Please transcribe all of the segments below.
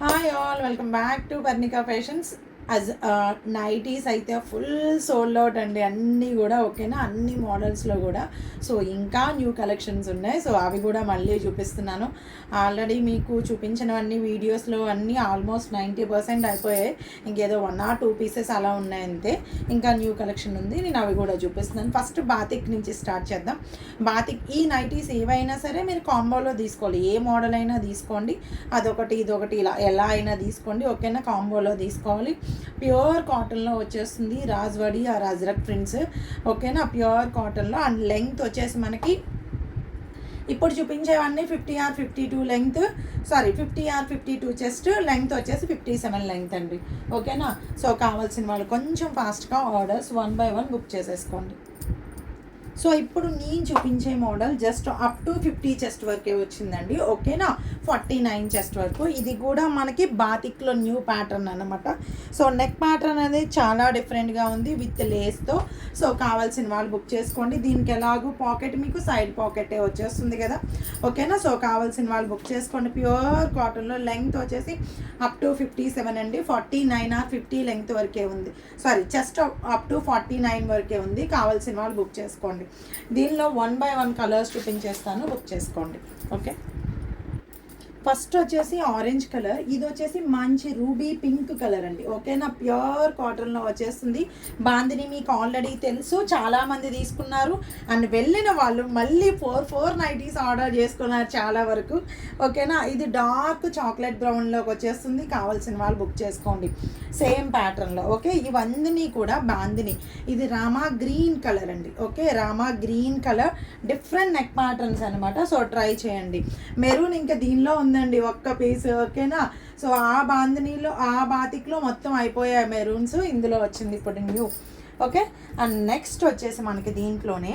Hi all, welcome back to Parnika fashions. Nighties అయితే full sold out అండి, అన్నీ కూడా ఓకేనా, అన్ని మోడల్స్లో కూడా. సో ఇంకా న్యూ కలెక్షన్స్ ఉన్నాయి, సో అవి కూడా మళ్ళీ చూపిస్తున్నాను. ఆల్రెడీ మీకు చూపించినవన్నీ వీడియోస్లో అన్నీ ఆల్మోస్ట్ 90% అయిపోయాయి. ఇంకేదో 1 or 2 పీసెస్ అలా ఉన్నాయి అంతే. ఇంకా న్యూ కలెక్షన్ ఉంది, నేను అవి కూడా చూపిస్తున్నాను. ఫస్ట్ బాతిక్ నుంచి స్టార్ట్ చేద్దాం. బాతిక్ ఈ నైటీస్ ఏవైనా సరే మీరు కాంబోలో తీసుకోవాలి, ఏ మోడల్ అయినా తీసుకోండి. అదొకటి ఇదొకటి ఇలా ఎలా అయినా తీసుకోండి, ఓకేనా. కాంబోలో తీసుకోవాలి. ప్యూర్ కాటన్లో వచ్చేస్తుంది, రాజ్వాడి ఆ అజ్రక్ ప్రింట్స్, ఓకేనా. ప్యూర్ కాటన్లో అండ్ లెంగ్త్ వచ్చేసి మనకి ఇప్పుడు చూపించేవన్నీ 50 or 52 length, 50 or 52 chest, length వచ్చేసి 57 లెంగ్త్ అండి, ఓకేనా. సో కావాల్సిన వాళ్ళు కొంచెం ఫాస్ట్గా ఆర్డర్స్ 1 by 1 బుక్ చేసేసుకోండి. సో ఇప్పుడు నేను చూపించే model just up to 50 chest వరకే వచ్చిందండి, ఓకేనా. 49 చెస్ట్ వరకు. ఇది కూడా మనకి బాతిక్లో న్యూ ప్యాటర్న్ అనమాట. సో నెక్ ప్యాటర్న్ అనేది చాలా డిఫరెంట్గా ఉంది విత్ లేస్తో. సో కావాల్సిన వాళ్ళు బుక్ చేసుకోండి. దీనికి ఎలాగో పాకెట్ మీకు సైడ్ పాకెటే వచ్చేస్తుంది కదా, ఓకేనా. సో కావాల్సిన వాళ్ళు బుక్ చేసుకోండి. ప్యూర్ కాటన్లో లెంగ్త్ వచ్చేసి అప్ టు 57 అండి, 49 or 50 లెంగ్త్ వరకే ఉంది. చెస్ట్ అప్ టు 49 వరకే ఉంది. కావాల్సిన వాళ్ళు బుక్ చేసుకోండి. దీనిలో 1 by 1 కలర్స్ చూపించేస్తాను, బుక్ చేసుకోండి, ఓకే. ఫస్ట్ వచ్చేసి ఆరెంజ్ కలర్, ఇది వచ్చేసి మంచి రూబీ పింక్ కలర్ అండి, ఓకేనా. ప్యూర్ కాటన్లో వచ్చేస్తుంది. బాందిని మీకు ఆల్రెడీ తెలుసు, చాలామంది తీసుకున్నారు అండ్ వెళ్ళిన వాళ్ళు మళ్ళీ 4 నైటీస్ ఆర్డర్ చేసుకున్నారు చాలా వరకు, ఓకేనా. ఇది డార్క్ చాక్లెట్ బ్రౌన్లోకి వచ్చేస్తుంది. కావాల్సిన వాళ్ళు బుక్ చేసుకోండి. సేమ్ ప్యాటర్న్లో, ఓకే. ఇవన్నీ కూడా బాందిని. ఇది రామా గ్రీన్ కలర్ అండి, okay. Rama green colour, different neck patterns అనమాట. సో ట్రై చేయండి. మెరూన్ ఇంకా దీనిలో ఉందండి ఒక్క పీస్, ఓకేనా. సో ఆ బాందినీలో ఆ బాతిక్లో మొత్తం అయిపోయాయి మెరూన్స్, ఇందులో వచ్చింది ఇప్పుడు న్యూ, ఓకే. అండ్ నెక్స్ట్ వచ్చేసి మనకి దీంట్లోనే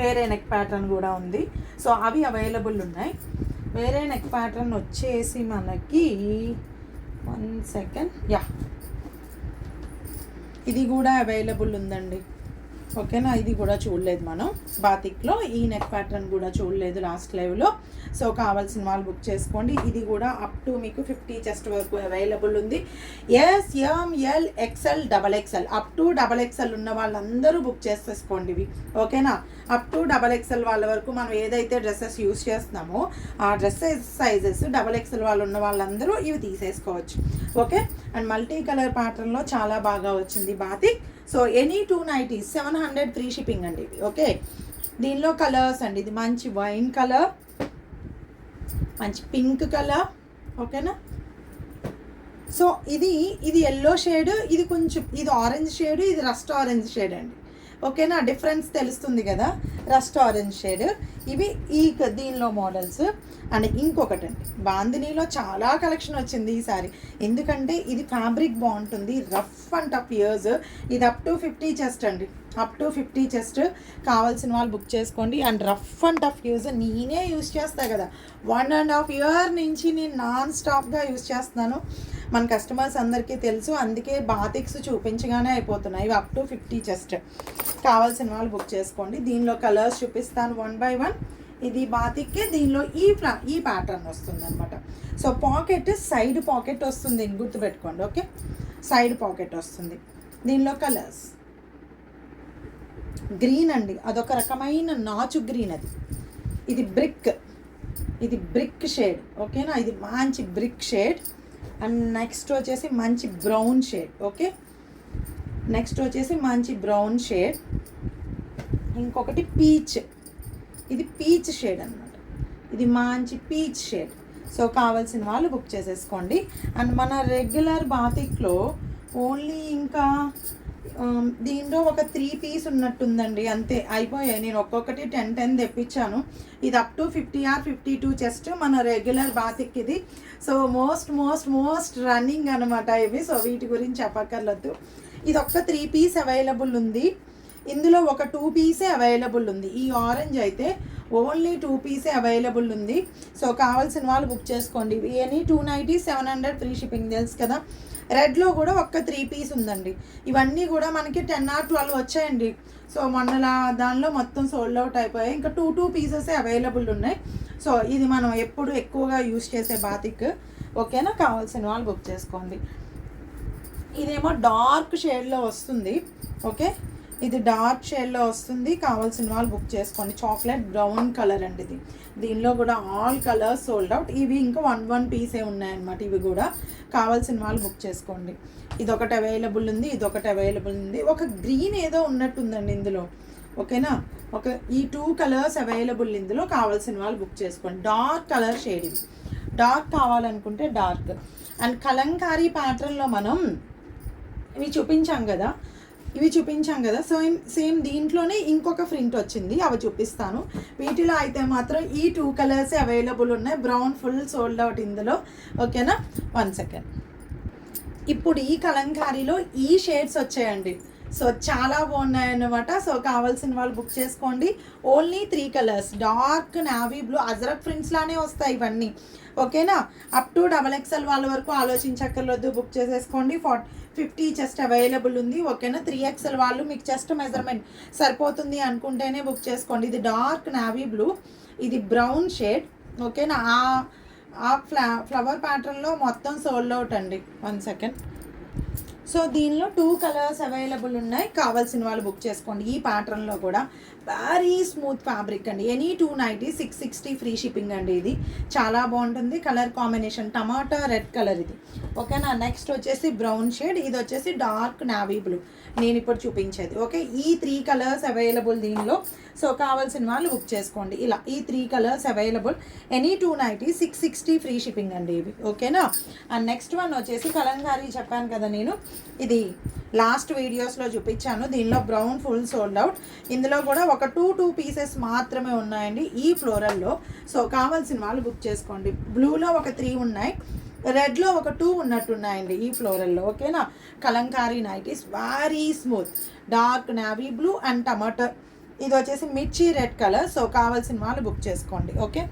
వేరే నెక్ ప్యాటర్న్ కూడా ఉంది. సో అవి అవైలబుల్ ఉన్నాయి. వేరే నెక్ ప్యాటర్న్ వచ్చేసి మనకి 1 second, ఇది కూడా అవైలబుల్ ఉందండి, ఓకేనా. ఇది కూడా చూడలేదు మనం బాతిక్లో, ఈ నెక్ ప్యాటర్న్ కూడా చూడలేదు లాస్ట్ లైవ్లో. సో కావాల్సిన వాళ్ళు బుక్ చేసుకోండి. ఇది కూడా అప్ టు మీకు 50 చెస్ట్ వరకు అవైలబుల్ ఉంది. S, M, L, XL, XXL, up to XXL ఉన్న వాళ్ళందరూ బుక్ చేసేసుకోండి ఇవి, ఓకేనా. అప్ టు XXL వాళ్ళ వరకు మనం ఏదైతే డ్రెస్సెస్ యూస్ చేస్తున్నామో ఆ డ్రెస్సెస్ సైజెస్ XXL వాళ్ళు ఉన్న వాళ్ళందరూ ఇవి తీసేసుకోవచ్చు, ఓకే. అండ్ మల్టీ కలర్ ప్యాటర్న్లో చాలా బాగా వచ్చింది batik. So any 2 nighties 700 free shipping అండి ఇవి, ఓకే. దీనిలో కలర్స్ అండి, ఇది మంచి వైన్ కలర్, మంచి పింక్ కలర్, ఓకేనా. సో ఇది ఎల్లో షేడ్, ఇది కొంచెం ఇది ఆరెంజ్ షేడ్, ఇది రస్ట్ ఆరెంజ్ షేడ్ అండి, ఓకేనా. డిఫరెన్స్ తెలుస్తుంది కదా, రస్ట్ ఆరెంజ్ షేడ్. ఇవి దీనిలో మోడల్స్. అండ్ ఇంకొకటి అండి, బాందినీలో చాలా కలెక్షన్ వచ్చింది ఈసారి, ఎందుకంటే ఇది ఫ్యాబ్రిక్ బాగుంటుంది, రఫ్ అండ్ టఫ్ ఇయర్స్. ఇది అప్ టు 50 చెస్ట్ అండి, అప్ టు 50 చెస్ట్. కావాల్సిన వాళ్ళు బుక్ చేసుకోండి. And rough and tough use నేనే యూజ్ చేస్తాను కదా, 1.5 year నుంచి నేను నాన్ స్టాప్గా యూజ్ చేస్తున్నాను. మన కస్టమర్స్ అందరికీ తెలుసు, అందుకే బాతిక్స్ చూపించగానే అయిపోతున్నాయి. ఇవి అప్ టు 50 చెస్ట్. కావాల్సిన వాళ్ళు బుక్ చేసుకోండి. దీనిలో కలర్స్ చూపిస్తాను 1 by 1. ఇది బాతిక్కే, దీనిలో ఈ ప్యాటర్న్ వస్తుంది అనమాట. సో పాకెట్ సైడ్ పాకెట్ వస్తుంది, గుర్తుపెట్టుకోండి, ఓకే. సైడ్ పాకెట్ వస్తుంది. దీనిలో కలర్స్ గ్రీన్ అండి, అదొక రకమైన నాచు గ్రీన్, ఇది బ్రిక్ షేడ్, ఓకేనా. ఇది మంచి బ్రిక్ షేడ్. అండ్ నెక్స్ట్ వచ్చేసి మంచి బ్రౌన్ షేడ్, ఓకే. నెక్స్ట్ వచ్చేసి మంచి బ్రౌన్ షేడ్. ఇంకొకటి పీచ్, ఇది పీచ్ షేడ్ అనమాట, ఇది మంచి పీచ్ షేడ్. సో కావాల్సిన వాళ్ళు బుక్ చేసేసుకోండి. అండ్ మన రెగ్యులర్ బాతిక్లో ఓన్లీ ఇంకా దీనిలో ఒక 3 పీస్ ఉన్నట్టుందండి, అంతే అయిపోయాయి. నేను ఒక్కొక్కటి 10 తెప్పించాను. ఇది అప్ టు 50 or 52 చెస్ట్, మన రెగ్యులర్ బాతిక్ ఇది. సో మోస్ట్ రన్నింగ్ అనమాట ఇవి. సో వీటి గురించి చెప్పక్కర్లేదు. ఇది ఒక్క 3 పీస్ అవైలబుల్ ఉంది. ఇందులో ఒక 2 పీసే అవైలబుల్ ఉంది. ఈ ఆరెంజ్ అయితే ఓన్లీ 2 పీసే అవైలబుల్ ఉంది. సో కావాల్సిన వాళ్ళు బుక్ చేసుకోండి. ఎనీ 2 నైటీస్ 700 ఫ్రీ షిప్పింగ్, తెలుసు కదా. రెడ్లో కూడా ఒక్క 3 పీస్ ఉందండి. ఇవన్నీ కూడా మనకి 10 or 12 వచ్చాయండి. సో మొన్న దానిలో మొత్తం సోల్డ్ అవుట్ అయిపోయాయి. ఇంకా 2 పీసెసే అవైలబుల్ ఉన్నాయి. సో ఇది మనం ఎప్పుడు ఎక్కువగా యూస్ చేసే బాతిక్, ఓకేనా, కావాల్సిన వాళ్ళు బుక్ చేసుకోండి. ఇదేమో డార్క్ షేడ్లో వస్తుంది. ఓకే, ఇది డార్క్ షేడ్లో వస్తుంది, కావాల్సిన వాళ్ళు బుక్ చేసుకోండి. చాక్లెట్ బ్రౌన్ కలర్ అండి ఇది. దీనిలో కూడా ఆల్ కలర్స్ సోల్డ్ అవుట్. ఇవి ఇంకా 1 పీసే ఉన్నాయన్నమాట. ఇవి కూడా కావాల్సిన వాళ్ళు బుక్ చేసుకోండి. ఇదొకటి అవైలబుల్ ఉంది, ఇదొకటి అవైలబుల్ ఉంది. ఒక గ్రీన్ ఏదో ఉన్నట్టుందండి ఇందులో. ఓకేనా, ఈ 2 కలర్స్ అవైలబుల్ ఇందులో. కావాల్సిన వాళ్ళు బుక్ చేసుకోండి. డార్క్ కలర్ షేడ్ ఇది. డార్క్ కావాలనుకుంటే డార్క్. అండ్ కలంకారీ ప్యాటర్న్లో మనం ఇవి చూపించాం కదా, సేమ్ దీంట్లోనే ఇంకొక ప్రింట్ వచ్చింది, అవి చూపిస్తాను. వీటిలో అయితే మాత్రం ఈ 2 కలర్సే అవైలబుల్ ఉన్నాయి. బ్రౌన్ ఫుల్ సోల్డ్ అవుట్ ఇందులో. ఓకేనా, 1 సెకండ్. ఇప్పుడు ఈ కలంకారీలో ఈ షేడ్స్ వచ్చాయండి. సో చాలా బాగున్నాయి అన్నమాట. సో కావాల్సిన వాళ్ళు బుక్ చేసుకోండి. Only 3 colours, dark navy blue, ajrakh prints లానే వస్తాయి ఇవన్నీ. ఓకేనా, అప్ టు XXL వాళ్ళ వరకు ఆలోచించక్కర్లేదు, బుక్ చేసేసుకోండి. 50 చెస్ట్ అవైలబుల్ ఉంది. ఓకేనా, 3XL వాళ్ళు మీకు చెస్ట్ మెజర్మెంట్ సరిపోతుంది అనుకుంటేనే బుక్ చేసుకోండి. ఇది డార్క్ నావీ బ్లూ, ఇది బ్రౌన్ షేడ్. ఓకేనా, ఆ ఫ్లవర్ ప్యాటర్న్లో మొత్తం సోల్డ్ అవుట్ అండి. 1 సెకండ్. సో దీనిలో 2 కలర్స్ అవైలబుల్ ఉన్నాయి, కావాల్సిన వాళ్ళు బుక్ చేసుకోండి. ఈ ప్యాటర్న్లో కూడా వెరీ స్మూత్ ఫ్యాబ్రిక్ అండి. ఎనీ 290, 660 ఫ్రీ షిప్పింగ్ అండి. ఇది చాలా బాగుంటుంది. కలర్ కాంబినేషన్ టమాటా రెడ్ కలర్ ఇది. ఓకేనా, నెక్స్ట్ వచ్చేసి బ్రౌన్ షేడ్, ఇది వచ్చేసి డార్క్ నావీ బ్లూ నేను ఇప్పుడు చూపించేది. ఓకే, ఈ 3 కలర్స్ అవైలబుల్ దీనిలో. సో కావాల్సిన వాళ్ళు బుక్ చేసుకోండి. ఇలా ఈ 3 colours available. Any 290, 660 free shipping అండి ఇవి. ఓకేనా, అండ్ నెక్స్ట్ వన్ వచ్చేసి కలంకారీ చెప్పాను కదా నేను, ఇది లాస్ట్ వీడియోస్లో చూపించాను. దీనిలో బ్రౌన్ ఫుల్ సోల్డ్ అవుట్. ఇందులో కూడా ఒక 2 పీసెస్ మాత్రమే ఉన్నాయండి ఈ ఫ్లోరల్లో. సో కావాల్సిన వాళ్ళు బుక్ చేసుకోండి. బ్లూలో ఒక 3 ఉన్నాయి, రెడ్లో ఒక 2 ఉన్నట్టున్నాయండి ఈ ఫ్లోరల్లో. ఓకేనా, Kalamkari nighties very smooth, dark navy blue and tomato. ఇది వచ్చేసి మిర్చి రెడ్ కలర్. సో కావాల్సిన వాళ్ళు బుక్ చేసుకోండి. ఓకే,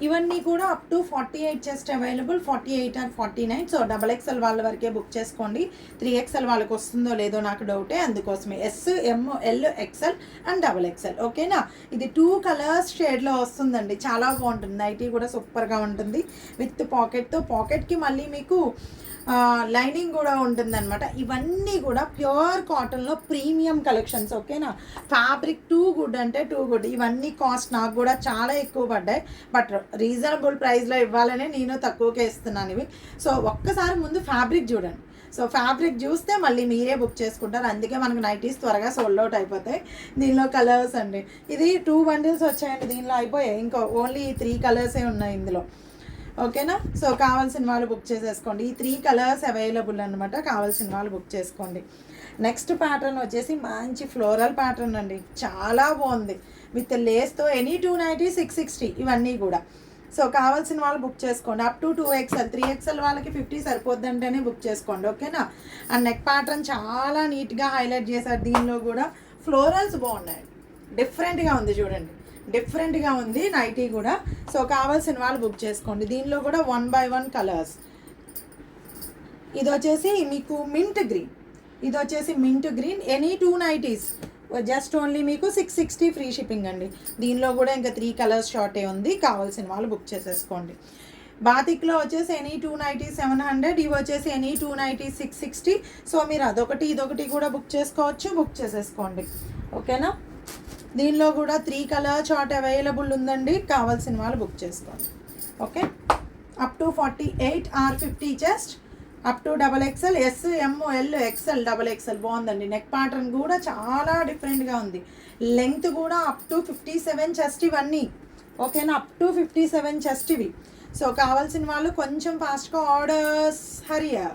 ఇవన్నీ కూడా up to 48 chest available, 48 and 49. So XXL వాళ్ళ వరకే బుక్ చేసుకోండి. 3XL వాళ్ళకి వస్తుందో లేదో నాకు డౌటే, అందుకోసమే. S, M, L, XL and XXL. ఓకేనా, ఇది 2 కలర్స్ షేడ్లో వస్తుందండి. చాలా బాగుంటుంది. నైటీ కూడా సూపర్గా ఉంటుంది విత్ పాకెట్తో. పాకెట్కి మళ్ళీ మీకు లైనింగ్ కూడా ఉంటుందన్నమాట. ఇవన్నీ కూడా ప్యూర్ కాటన్లో ప్రీమియం కలెక్షన్స్. ఓకేనా, ఫ్యాబ్రిక్ టూ గుడ్ అంటే టూ గుడ్. ఇవన్నీ కాస్ట్ నాకు కూడా చాలా ఎక్కువ పడ్డాయి, బట్ రీజనబుల్ ప్రైస్లో ఇవ్వాలనే నేను తక్కువకే ఇస్తున్నాను ఇవి. సో ఒక్కసారి ముందు ఫ్యాబ్రిక్ చూడండి. సో ఫ్యాబ్రిక్ చూస్తే మళ్ళీ మీరే బుక్ చేసుకుంటారు. అందుకే మనకు నైటీస్ త్వరగా సోల్డ్ అవుట్ అయిపోతాయి. దీనిలో కలర్స్ అండి, ఇది 2 బండిల్స్ వచ్చాయండి, దీనిలో అయిపోయాయి. ఇంకా ఓన్లీ 3 కలర్సే ఉన్నాయి ఇందులో. ఓకేనా, సో కావాల్సిన వాళ్ళు బుక్ చేసేసుకోండి. ఈ 3 కలర్స్ అవైలబుల్ అనమాట, కావాల్సిన వాళ్ళు బుక్ చేసుకోండి. నెక్స్ట్ ప్యాటర్న్ వచ్చేసి మంచి ఫ్లోరల్ ప్యాటర్న్ అండి, చాలా బాగుంది విత్ లేస్తో. ఎనీ 290, 660 ఇవన్నీ కూడా. సో కావాల్సిన వాళ్ళు బుక్ చేసుకోండి. అప్ టు 2XL, 3XL వాళ్ళకి 50 సరిపోద్దంటేనే బుక్ చేసుకోండి. ఓకేనా, అండ్ నెక్ ప్యాటర్న్ చాలా నీట్గా హైలైట్ చేశారు. దీనిలో కూడా ఫ్లోరల్స్ బాగున్నాయి, డిఫరెంట్గా ఉంది చూడండి, డిఫరెంట్గా ఉంది నైటీ కూడా. సో కావాల్సిన వాళ్ళు బుక్ చేసుకోండి. దీనిలో కూడా 1 by 1 కలర్స్. ఇది వచ్చేసి మీకు మింట్ గ్రీన్, ఇది వచ్చేసి mint green. Any 290s just only మీకు 660 ఫ్రీ షిప్పింగ్ అండి. దీనిలో కూడా ఇంకా 3 కలర్స్ షార్టే ఉంది, కావాల్సిన వాళ్ళు బుక్ చేసేసుకోండి. బాతిక్లో వచ్చేసి ఎనీ 290 700, ఇవి వచ్చేసి ఎనీ 290 660. సో మీరు అదొకటి ఇదొకటి కూడా బుక్ చేసుకోవచ్చు, బుక్ చేసేసుకోండి. ఓకేనా, దీనిలో కూడా 3 కలర్ చార్ట్ అవైలబుల్ ఉందండి, కావాల్సిన వాళ్ళు బుక్ చేసుకోండి. Okay, up to 48 or 50 chest, up to XXL, S, M, L, XL, XXL. బాగుందండి. నెక్ ప్యాటర్న్ కూడా చాలా డిఫరెంట్గా ఉంది. లెంగ్త్ కూడా అప్ టు 57 చెస్ట్ ఇవన్నీ. ఓకేనా, అప్ టు 57 చెస్ట్ ఇవి. సో కావాల్సిన వాళ్ళు కొంచెం ఫాస్ట్గా ఆర్డర్స్ హరియా.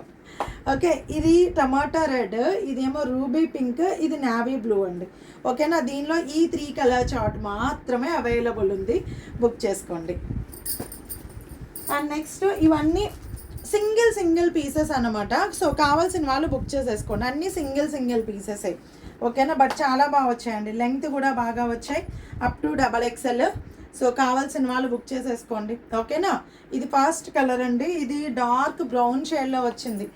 ఓకే, ఇది టమాటా రెడ్, ఇదేమో రూబీ పింక్, ఇది నావీ బ్లూ అండి. ఓకేనా, దీనిలో ఈ 3 కలర్ చార్ట్ మాత్రమే అవైలబుల్ ఉంది, బుక్ చేసుకోండి. అండ్ నెక్స్ట్ ఇవన్నీ సింగిల్ పీసెస్ అన్నమాట. సో కావాల్సిన వాళ్ళు బుక్ చేసేసుకోండి. అన్నీ సింగిల్ పీసెసే. ఓకేనా, బట్ చాలా బాగా వచ్చాయండి, లెంగ్త్ కూడా బాగా వచ్చాయి, అప్ టు XXL. సో కావాల్సిన వాళ్ళు బుక్ చేసేసుకోండి. ఓకేనా, ఇది ఫస్ట్ కలర్ అండి, ఇది డార్క్ బ్రౌన్ షేడ్లో వచ్చింది.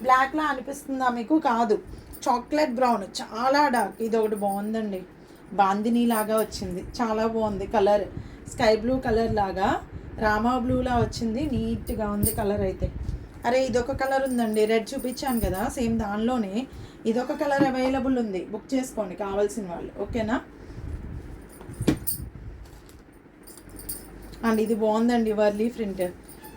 బ్లాక్లా అనిపిస్తుందా మీకు? కాదు, చాక్లెట్ బ్రౌన్, చాలా డార్క్. ఇది ఒకటి బాగుందండి, బాందినీ లాగా వచ్చింది, చాలా బాగుంది కలర్, స్కై బ్లూ కలర్ లాగా రామా బ్లూలా వచ్చింది, నీట్గా ఉంది కలర్ అయితే. అరే ఇదొక కలర్ ఉందండి, రెడ్ చూపించాను కదా సేమ్ దానిలోనే ఇదొక కలర్ అవైలబుల్ ఉంది, బుక్ చేసుకోండి కావాల్సిన వాళ్ళు, ఓకేనా. అండ్ ఇది బాగుందండి వర్లీ ప్రింట్,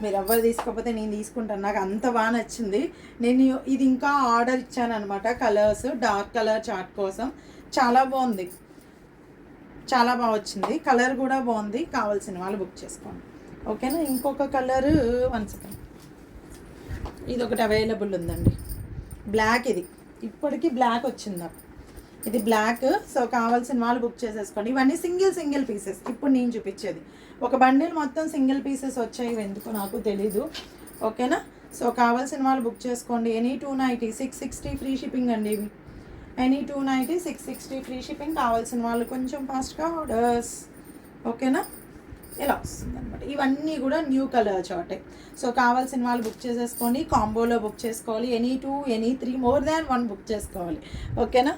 మీరు ఎవరు తీసుకోకపోతే నేను తీసుకుంటాను, నాకు అంత బాగా నచ్చింది. నేను ఇది ఇంకా ఆర్డర్ ఇచ్చాను అనమాట, కలర్స్ డార్క్ కలర్ చార్ట్ కోసం. చాలా బాగుంది, చాలా బాగా వచ్చింది, కలర్ కూడా బాగుంది, కావాల్సిన వాళ్ళు బుక్ చేసుకోండి, ఓకేనా. ఇంకొక కలర్ 1 సెకండ్, ఇది ఒకటి అవైలబుల్ ఉందండి, బ్లాక్. ఇది ఇప్పటికీ బ్లాక్ వచ్చింది నాకు, ఇది బ్లాక్. సో కావాల్సిన వాళ్ళు బుక్ చేసేసుకోండి. ఇవన్నీ సింగిల్ పీసెస్, ఇప్పుడు నేను చూపించేది ఒక బండిల్ మొత్తం సింగిల్ పీసెస్ వచ్చాయి, ఎందుకు నాకు తెలీదు, ఓకేనా. సో కావాల్సిన వాళ్ళు బుక్ చేసుకోండి. ఎనీ 290 660 ఫ్రీ షిప్పింగ్ అండి ఇవి, ఎనీ 290 660 ఫ్రీ షిప్పింగ్. కావాల్సిన వాళ్ళు కొంచెం ఫాస్ట్గా ఆర్డర్స్, ఓకేనా. ఇలా వస్తుంది అనమాట. ఇవన్నీ కూడా న్యూ కలర్ చార్టే. సో కావాల్సిన వాళ్ళు బుక్ చేసేసుకోండి, కాంబోలో బుక్ చేసుకోవాలి. Any 2 any 3 more than 1 book చేసుకోవాలి, ఓకేనా.